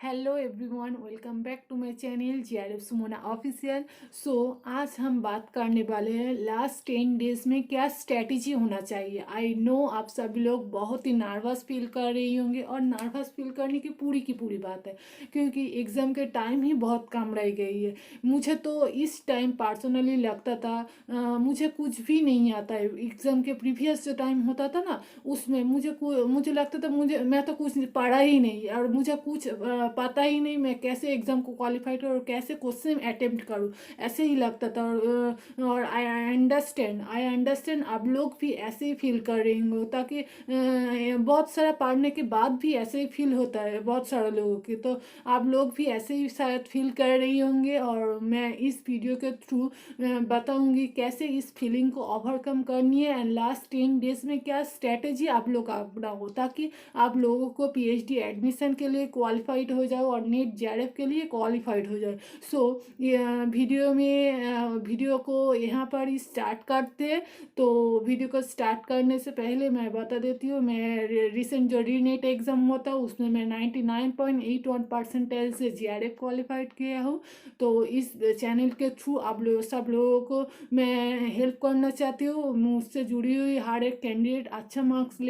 Hello everyone, welcome back to my channel GRF Sumona official. So आज हम बात करने वाले हैं लास्ट 10 डेज में क्या स्ट्रैटेजी होना चाहिए। आई नो आप सभी लोग बहुत ही नर्वस फील कर रही होंगे और नर्वस फील करने की पूरी बात है, क्योंकि एग्ज़ाम के टाइम ही बहुत कम रह गई है। मुझे तो इस टाइम पर्सनली लगता था मुझे कुछ भी नहीं आता है। एग्ज़ाम के प्रीवियस जो टाइम होता था ना, उसमें मुझे लगता था मुझे मैं तो कुछ पढ़ा ही नहीं और मुझे कुछ पता ही नहीं मैं कैसे एग्ज़ाम को क्वालिफाई करूँ और कैसे क्वेश्चन अटेम्प्ट करूँ। ऐसे ही लगता था। और आई अंडरस्टैंड आप लोग भी ऐसे ही फील कर रहे होंगे, ताकि बहुत सारा पढ़ने के बाद भी ऐसे ही फील होता है बहुत सारे लोगों की। तो आप लोग भी ऐसे ही शायद फील कर रही होंगे, और मैं इस वीडियो के थ्रू बताऊंगी कैसे इस फीलिंग को ओवरकम करनी है एंड लास्ट 10 डेज में क्या स्ट्रैटेजी आप लोग अपनाओ, ताकि आप लोगों को पीएचडी एडमिशन के लिए क्वालिफाइड हो जाओ और नीट जेआरएफ के लिए क्वालिफाइड हो जाए। सो वीडियो को यहाँ पर ही स्टार्ट करते हैं। तो वीडियो को स्टार्ट करने से पहले मैं बता देती हूँ, मैं रिसेंट जो री नीट एग्ज़ाम होता है उसमें मैं 99.81% से जीआरएफ क्वालिफाइड किया हूँ। तो इस चैनल के थ्रू आप लोग सब लोगों को मैं हेल्प करना चाहती हूँ। मुझसे जुड़ी हुई हर एक कैंडिडेट अच्छा मार्क्स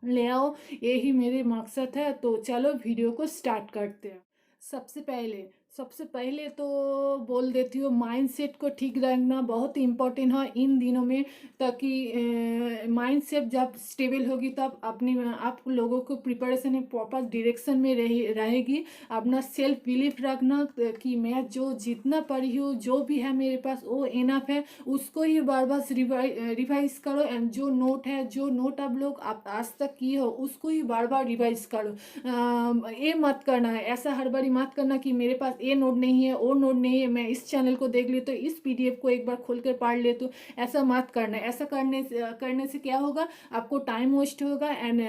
ले आओ, यही मेरे मकसद है। तो चलो वीडियो को स्टार्ट करते हैं। सबसे पहले सबसे पहले तो बोल देती हूँ, माइंडसेट को ठीक रखना बहुत इम्पोर्टेंट है इन दिनों में, ताकि माइंडसेट जब स्टेबल होगी तब अपनी आप लोगों को प्रिपरेशन एक प्रॉपर डायरेक्शन में रहेगी। अपना सेल्फ बिलीफ रखना कि मैं जो जितना पढ़ी हूँ जो भी है मेरे पास वो इनफ है, उसको ही बार बार रिवाइज करो। एंड जो नोट आप लोग आप आज तक किए हो उसको ही बार बार रिवाइज करो। ये मत करना है, ऐसा हर बारी मत करना कि मेरे पास ये नोट नहीं है वो नोट नहीं है, मैं इस चैनल को देख लेती हूँ, इस पीडीएफ को एक बार खोल कर पढ़ लेती हूँ। ऐसा मत करना है। ऐसा करने से क्या होगा, आपको टाइम वेस्ट होगा एंड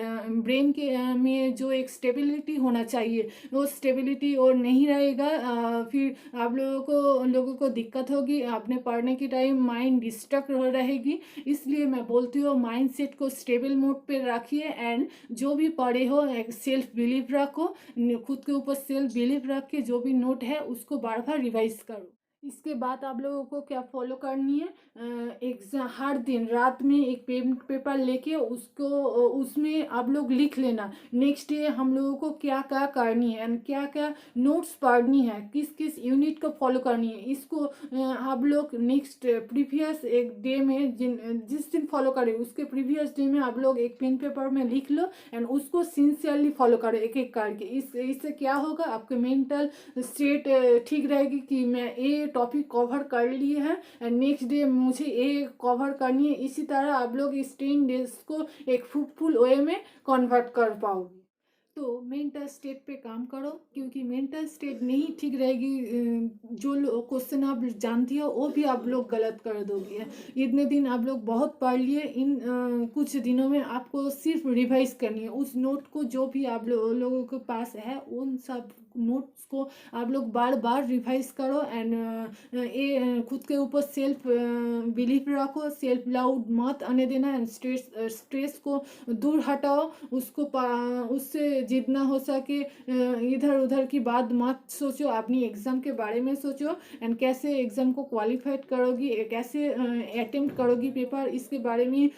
ब्रेन के में जो एक स्टेबिलिटी होना चाहिए वो स्टेबिलिटी और नहीं रहेगा। फिर आप लोगों को दिक्कत होगी, आपने पढ़ने के टाइम माइंड डिस्ट्रैक्ट रहेगी। इसलिए मैं बोलती हूँ माइंड सेट को स्टेबल मोड पे रखिए एंड जो भी पढ़े हो एक सेल्फ बिलीव रखो। खुद के ऊपर सेल्फ बिलीव रख के जो भी नोट है उसको बार बार रिवाइज करो। इसके बाद आप लोगों को क्या फॉलो करनी है, एग्जाम हर दिन रात में एक पेपर लेके उसको उसमें आप लोग लिख लेना नेक्स्ट डे हम लोगों को क्या क्या करनी है एंड क्या क्या नोट्स पढ़नी है, किस किस यूनिट को फॉलो करनी है। इसको आप लोग नेक्स्ट प्रीवियस एक डे में जिस दिन फॉलो करें उसके प्रीवियस डे में आप लोग एक पेन पेपर में लिख लो एंड उसको सिंसियरली फॉलो करो एक एक करके। इससे क्या होगा, आपके मेंटल स्टेट ठीक रहेगी कि मैं ये टॉपिक कवर कर लिए हैं एंड नेक्स्ट डे मुझे ये कवर करनी है। इसी तरह आप लोग इस 10 डेज को एक फ्रूटफुल वे में कन्वर्ट कर पाओगे। तो मेंटल स्टेट पे काम करो, क्योंकि मेंटल स्टेट नहीं ठीक रहेगी जो क्वेश्चन आप जानती हो वो भी आप लोग गलत कर दोगे। इतने दिन आप लोग बहुत पढ़ लिए, इन कुछ दिनों में आपको सिर्फ रिवाइज करनी है उस नोट को, जो भी आप लोगों के पास है उन सब नोट्स को आप लोग बार बार रिवाइज करो एंड ये खुद के ऊपर सेल्फ बिलीफ रखो। सेल्फ डाउट मत आने देना एंड स्ट्रेस को दूर हटाओ। उससे जितना हो सके इधर उधर की बात मत सोचो, अपनी एग्ज़ाम के बारे में सोचो एंड कैसे एग्ज़ाम को क्वालिफाइड करोगी, कैसे अटेम्प्ट करोगी पेपर, इसके बारे में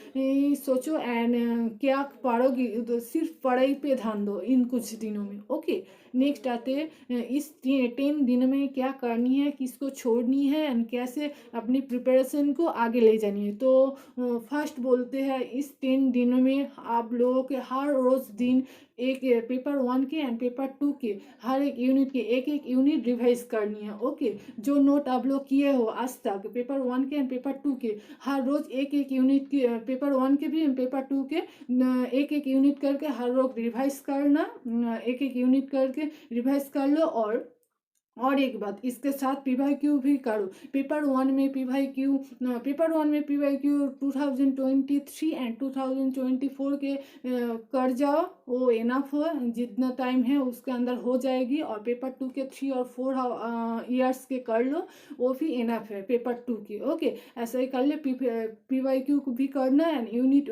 सोचो एंड क्या पढ़ोगी। तो सिर्फ पढ़ाई पे ध्यान दो इन कुछ दिनों में। ओके, नेक्स्ट आते हैं इस 10 दिन में क्या करनी है, किसको छोड़नी है एंड कैसे अपनी प्रिपरेशन को आगे ले जानी है। तो फर्स्ट बोलते हैं, इस 10 दिनों में आप लोगों के हर रोज़ दिन एक पेपर 1 के एंड पेपर 2 के हर एक यूनिट के एक एक यूनिट रिवाइज करनी है। ओके, जो नोट आप लोग किए हो आज तक पेपर 1 के एंड पेपर 2 के, हर रोज़ एक एक यूनिट के, पेपर 1 के भी एंड पेपर 2 के एक एक यूनिट करके हर रोज रिवाइज करना। एक एक यूनिट करके रिवाइज कर लो और और एक बात, इसके साथ पी वाई क्यू भी करो। पेपर वन में P Y Q, paper one में पी वाई क्यू 2023 एंड 2024 के कर जाओ, वो इनफ हो, जितना टाइम है उसके अंदर हो जाएगी। और पेपर टू के 3 और 4 ईयर्स के कर लो, वो भी इनफ है पेपर टू की। ओके, ऐसा ही कर ले। पी वाई क्यू भी करना and unit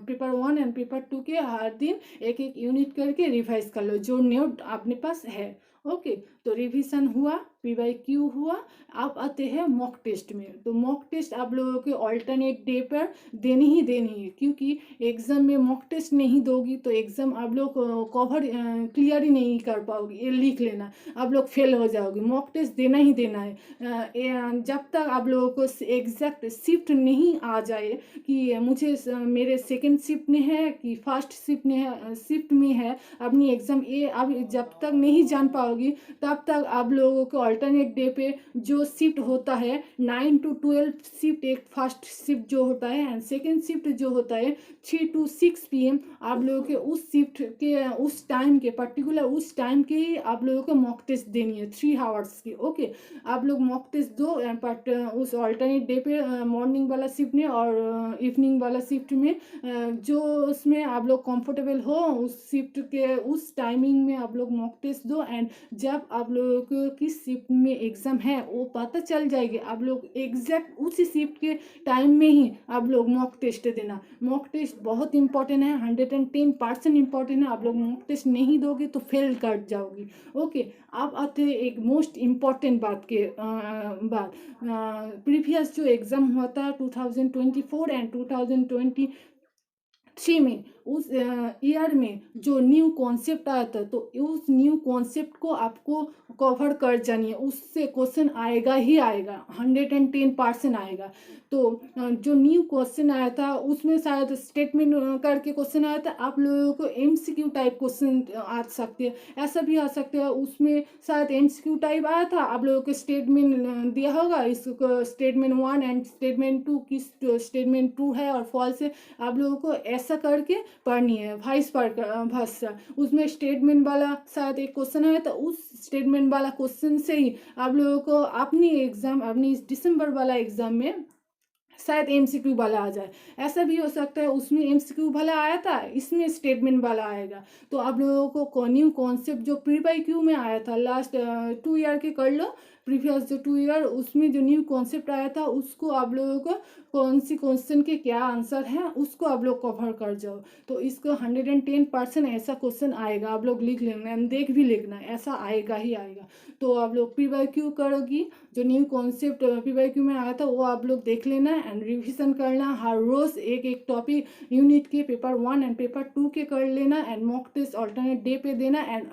paper one and paper two के हर दिन एक एक यूनिट करके रिवाइज कर लो जो नोट अपने पास है। ओके, तो रिवीजन हुआ, पी वाई क्यू हुआ। आप आते हैं मॉक टेस्ट में। तो मॉक टेस्ट आप लोगों के ऑल्टरनेट डे पर देनी ही देनी है, क्योंकि एग्जाम में मॉक टेस्ट नहीं दोगी तो एग्जाम आप लोग कवर क्लियर ही नहीं कर पाओगे, ये लिख लेना, आप लोग फेल हो जाओगे। मॉक टेस्ट देना ही देना है। जब तक आप लोगों को एग्जैक्ट शिफ्ट नहीं आ जाए कि मुझे मेरे सेकेंड शिफ्ट में है कि फर्स्ट शिफ्ट में है अपनी एग्ज़ाम, ये अब जब तक नहीं जान पाओगी तब तक आप लोगों को अल्टरनेट डे पे जो शिफ्ट होता है 9 to 12 शिफ्ट, एक फर्स्ट शिफ्ट जो होता है एंड सेकेंड शिफ्ट जो होता है 3 to 6 PM, आप लोगों के उस शिफ्ट के उस टाइम के पर्टिकुलर उस टाइम के ही आप लोगों को मॉक टेस्ट देनी है 3 आवर्स की। ओके, आप लोग मॉक टेस्ट दो, बट उस अल्टरनेट डे पे मॉर्निंग वाला शिफ्ट में और इवनिंग वाला शिफ्ट में जो उसमें आप लोग कंफर्टेबल हो उस शिफ्ट के उस टाइमिंग में आप लोग मॉक टेस्ट दो। एंड जब आप लोगों को किस शिफ्ट में एग्ज़ाम है वो पता चल जाएगी, आप लोग एग्जैक्ट उसी शिफ्ट के टाइम में ही आप लोग मॉक टेस्ट देना। मॉक टेस्ट बहुत इंपॉर्टेंट है, 110% इंपॉर्टेंट है। आप लोग मॉक टेस्ट नहीं दोगे तो फेल कर जाओगी। ओके, आप आते हैं एक मोस्ट इम्पॉर्टेंट बात के बात। प्रीवियस जो एग्ज़ाम हुआ था 2024 एंड 2023 में, उस ईयर में जो न्यू कॉन्सेप्ट आया था, तो उस न्यू कॉन्सेप्ट को आपको कवर कर जानी है, उससे क्वेश्चन आएगा ही आएगा, 110% आएगा। तो जो न्यू क्वेश्चन आया था उसमें शायद स्टेटमेंट करके क्वेश्चन आया था, आप लोगों को MCQ टाइप क्वेश्चन आ सकते हैं, ऐसा भी आ सकते हैं। उसमें शायद MCQ टाइप आया था, आप लोगों को स्टेटमेंट दिया होगा, इसको स्टेटमेंट 1 एंड स्टेटमेंट 2 किस स्टेटमेंट 2 है और फॉल्स है, आप लोगों को ऐसा करके पढ़नी है वाइस वर्सा। उसमें स्टेटमेंट वाला शायद एक क्वेश्चन है, तो उस स्टेटमेंट वाला क्वेश्चन से ही आप लोगों को अपनी एग्जाम, अपनी इस दिसंबर वाला एग्जाम में शायद MCQ वाला आ जाए। ऐसा भी हो सकता है उसमें MCQ वाला आया था, इसमें स्टेटमेंट वाला आएगा। तो आप लोगों को न्यू कॉन्सेप्ट जो प्री बाई क्यू में आया था लास्ट 2 ईयर के कर लो, प्रीवियस जो 2 ईयर उसमें जो न्यू कॉन्सेप्ट आया था उसको आप लोगों को कौन सी क्वेश्चन के क्या आंसर है उसको आप लोग कवर कर जाओ। तो इसको 110% ऐसा क्वेश्चन आएगा, आप लोग लिख लेना, देख भी लिखना, ऐसा आएगा ही आएगा। तो आप लोग पी वाई क्यू करोगी, जो new concept P Y Q में आया था वो आप लोग देख लेना एंड रिविजन करना, हर रोज़ एक एक टॉपिक यूनिट के पेपर 1 एंड पेपर 2 के कर लेना and mock test alternate day पे देना एंड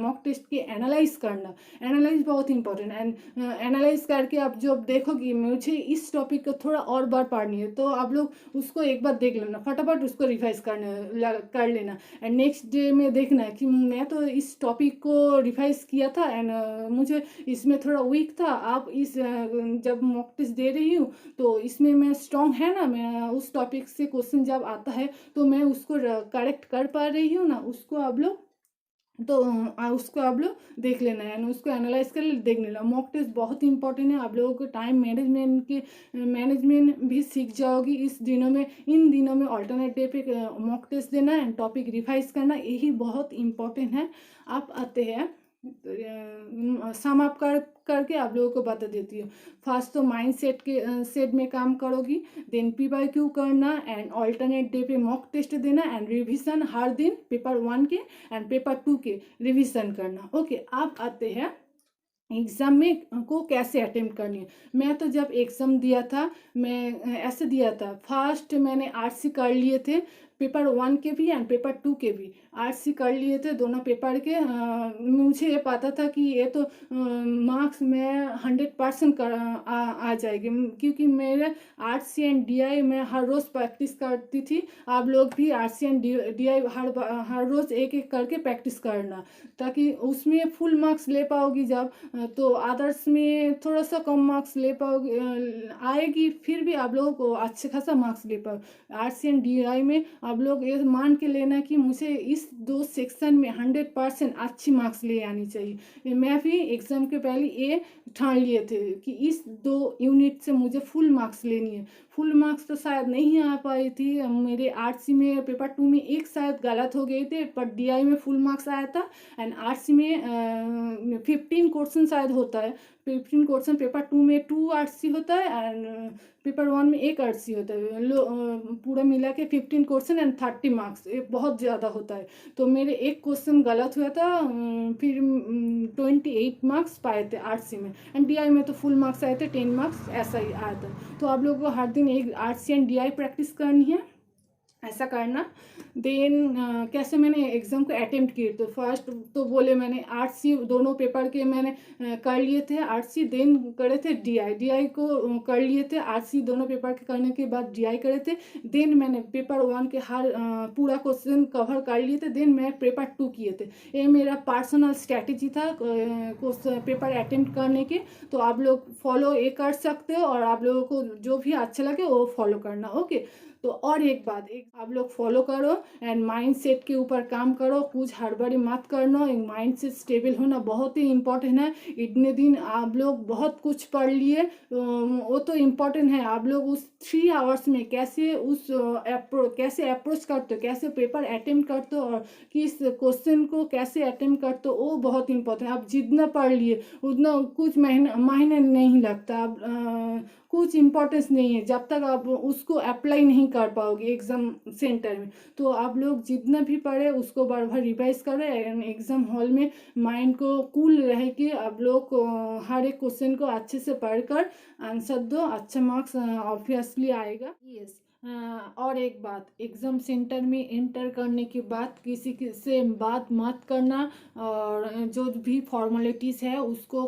मॉक टेस्ट के एनालाइज करना। एनालाइज बहुत इंपॉर्टेंट, एंड एनालाइज करके आप जब देखोगी मुझे इस टॉपिक को थोड़ा और बार पढ़नी है, तो आप लोग उसको एक बार देख लेना, फटाफट उसको रिवाइज कर लेना एंड नेक्स्ट डे में देखना कि मैं तो इस टॉपिक को रिवाइज किया था एंड मुझे इसमें थोड़ा वीक था। आप इस जब मॉक टेस्ट दे रही हूँ तो इसमें मैं स्ट्रॉन्ग है ना, मैं उस टॉपिक से क्वेश्चन जब आता है तो मैं उसको करेक्ट कर पा रही हूँ ना, उसको आप लोग तो उसको आप लोग देख लेना है, उसको एनालाइज कर देख लेना। मॉक टेस्ट बहुत इंपॉर्टेंट है, आप लोगों को टाइम मैनेजमेंट भी सीख जाओगी इस दिनों में। इन दिनों में ऑल्टरनेट डे पे मॉक टेस्ट देना एंड टॉपिक रिवाइज करना, यही बहुत इंपॉर्टेंट है। आप आते हैं सम अप करके आप लोगों को बता देती हूँ। फर्स्ट तो माइंड सेट में काम करोगी, देन पी बाई क्यू करना एंड ऑल्टरनेट डे पे मॉक टेस्ट देना एंड रिवीजन हर दिन पेपर 1 के एंड पेपर 2 के रिवीजन करना। ओके, आप आते हैं एग्ज़ाम में को कैसे अटेम्प्ट करनी है। मैं तो जब एग्ज़ाम दिया था मैं ऐसे दिया था, फर्स्ट मैंने RC कर लिए थे, पेपर 1 के भी एंड पेपर 2 के भी RC कर लिए थे दोनों पेपर के। मुझे ये पता था कि ये तो मार्क्स में 100% आ जाएगी, क्योंकि मेरे RC एंड DI मैं हर रोज़ प्रैक्टिस करती थी। आप लोग भी RC एंड DI हर रोज़ एक एक करके प्रैक्टिस करना, ताकि उसमें फुल मार्क्स ले पाओगी। जब तो अदर्स में थोड़ा सा कम मार्क्स ले पाओगे आएगी, फिर भी आप लोगों को अच्छे खासा मार्क्स ले पाओ। RC एंड DI में आप लोग ये मान के लेना कि मुझे इस 2 सेक्शन में 100% अच्छी मार्क्स ले आनी चाहिए। मैं भी एग्ज़ाम के पहले ये ठान लिए थे कि इस 2 यूनिट से मुझे फुल मार्क्स लेनी है। फुल मार्क्स तो शायद नहीं आ पाई थी, मेरे आरसी में पेपर 2 में एक शायद गलत हो गए थे, पर डीआई में फुल मार्क्स आया था। एंड आरसी में 15 क्वेश्चन शायद होता है, 15 क्वेश्चन पेपर 2 में 2 आरसी होता है एंड पेपर 1 में 1 आरसी होता है। पूरा मिला के 15 क्वेश्चन एंड 30 मार्क्स, ये बहुत ज़्यादा होता है। तो मेरे एक क्वेश्चन गलत हुआ था, फिर 28 मार्क्स पाए थे आरसी में, एंड डीआई में तो फुल मार्क्स आए थे, 10 मार्क्स ऐसा ही आया था। तो आप लोगों को हर दिन एक आरसी एंड डीआई प्रैक्टिस करनी है, ऐसा करना। देन कैसे मैंने एग्ज़ाम को अटेम्प्ट किए, तो फर्स्ट तो बोले मैंने आरसी दोनों पेपर के मैंने कर लिए थे आरसी, देन करे थे डीआई, डीआई को कर लिए थे, आरसी दोनों पेपर के करने के बाद डीआई करे थे। देन मैंने पेपर 1 के हर पूरा क्वेश्चन कवर कर लिए थे, देन मैं पेपर 2 किए थे। ये मेरा पर्सनल स्ट्रैटेजी था पेपर अटेम्प्ट करने के। तो आप लोग फॉलो ये कर सकते हो, और आप लोगों को जो भी अच्छा लगे वो फॉलो करना, ओके। तो और एक बात, एक आप लोग फॉलो करो एंड माइंड सेट के ऊपर काम करो, कुछ हड़बड़ी मत करना। एक माइंड सेट स्टेबल होना बहुत ही इम्पोर्टेंट है। इतने दिन आप लोग बहुत कुछ पढ़ लिए, वो तो इम्पोर्टेंट है। आप लोग उस 3 आवर्स में कैसे कैसे अप्रोच करते हो, कैसे पेपर अटेम्प्ट करते हो, और किस क्वेश्चन को कैसे अटेम्प्ट करते हो, वो बहुत इंपॉर्टेंट है। आप जितना पढ़ लिए उतना कुछ महीने नहीं लगता, आप कुछ इम्पोर्टेंस नहीं है जब तक आप उसको अप्लाई नहीं कर पाओगे एग्ज़ाम सेंटर में। तो आप लोग जितना भी पढ़े उसको बार बार रिवाइज करें एंड एग्ज़ाम हॉल में माइंड को कूल रह के आप लोग हर एक क्वेश्चन को अच्छे से पढ़कर आंसर दो, अच्छा मार्क्स ऑब्वियसली आएगा। यस। और एक बात, एग्ज़ाम सेंटर में एंटर करने के बाद किसी से बात मत करना, और जो भी फॉर्मेलिटीज़ है उसको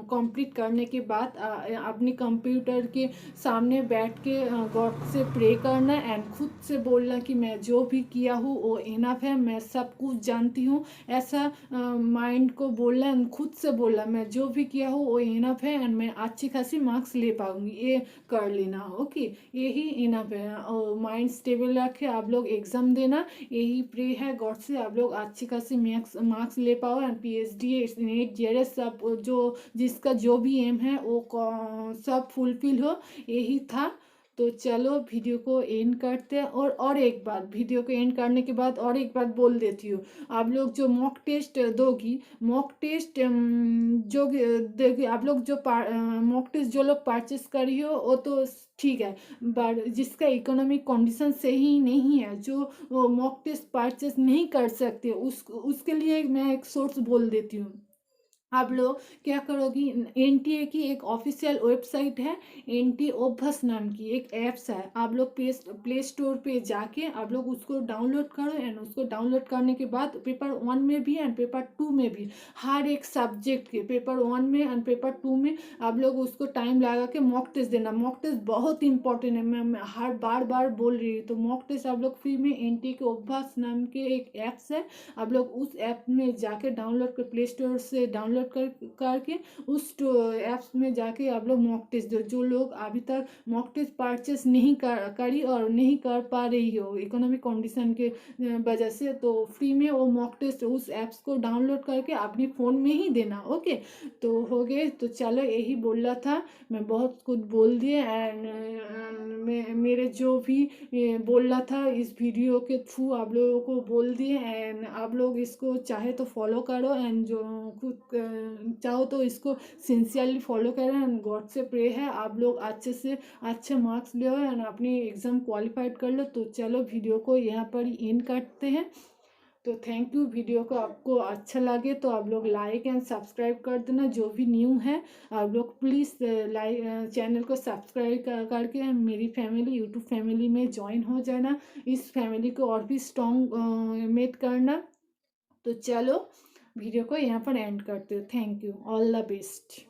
कंप्लीट करने के बाद अपने कंप्यूटर के सामने बैठ के गॉड से प्रे करना एंड खुद से बोलना कि मैं जो भी किया हूँ वो इनफ है, मैं सब कुछ जानती हूँ। ऐसा माइंड को बोलना एंड खुद से बोलना मैं जो भी किया हूँ वो इनफ है एंड मैं अच्छी खासी मार्क्स ले पाऊँगी, ये कर लेना, ओके। यही इनफ है। और माइंड स्टेबल रखे, आप लोग एग्ज़ाम देना, यही प्रे है गॉड से आप लोग अच्छी खासी मार्क्स ले पाओ एंड पीएचडी नेट जेआरएस सब जो जिसका जो भी एम है वो सब फुलफिल हो, यही था। तो चलो वीडियो को एंड करते हैं। और एक बात, वीडियो को एंड करने के बाद और एक बात बोल देती हूँ, आप लोग जो मॉक टेस्ट दोगी, मॉक टेस्ट जो दोगी, आप लोग जो मॉक टेस्ट जो लोग परचेस करी हो वो तो ठीक है, बट जिसका इकोनॉमिक कंडीशन सही नहीं है, जो मॉक टेस्ट परचेस नहीं कर सकते, उसके लिए मैं एक सोर्स बोल देती हूँ। आप लोग क्या करोगी, एनटीए की एक ऑफिशियल वेबसाइट है, एनटीए ओभस नाम की एक ऐप्स है, आप लोग प्ले स्टोर पे जाके आप लोग उसको डाउनलोड करो एंड उसको डाउनलोड करने के बाद पेपर 1 में भी एंड पेपर 2 में भी हर एक सब्जेक्ट के पेपर 1 में एंड पेपर 2 में आप लोग उसको टाइम लगा के मॉक टेस्ट देना। मॉक टेस्ट बहुत इंपॉर्टेंट है, मैं हर बार बोल रही हूँ। तो मॉक टेस्ट आप लोग फ्री में एनटीए के ओभस नाम के एक ऐप्स है, आप लोग उस ऐप में जाके डाउनलोड कर, प्ले स्टोर से डाउनलोड करके उस ऐप्स में जाके आप लोग मॉक टेस्ट दो। जो लोग अभी तक मॉक टेस्ट परचेस नहीं करी और नहीं कर पा रही हो इकोनॉमिक कंडीशन के वजह से, तो फ्री में वो मॉक टेस्ट उस ऐप्स को डाउनलोड करके अपने फ़ोन में ही देना, ओके। तो हो गए, तो चलो यही बोल रहा था, मैं बहुत कुछ बोल दिए एंड मेरे जो भी बोल रहा था इस वीडियो के थ्रू आप लोगों को बोल दिए एंड आप लोग इसको चाहे तो फॉलो करो एंड जो खुद चाहो तो इसको सिंसियरली फॉलो करो एंड गॉड से प्रे है आप लोग अच्छे से अच्छे मार्क्स ले एंड अपनी एग्ज़ाम क्वालिफाइड कर लो। तो चलो वीडियो को यहाँ पर ही एंड करते हैं। तो थैंक यू। वीडियो को आपको अच्छा लगे तो आप लोग लाइक एंड सब्सक्राइब कर देना, जो भी न्यू है आप लोग प्लीज़ चैनल को सब्सक्राइब करके मेरी फैमिली यूट्यूब फैमिली में ज्वाइन हो जाना, इस फैमिली को और भी स्ट्रॉन्ग मेक करना। तो चलो वीडियो को यहाँ पर एंड करते हो। Thank you, all the best.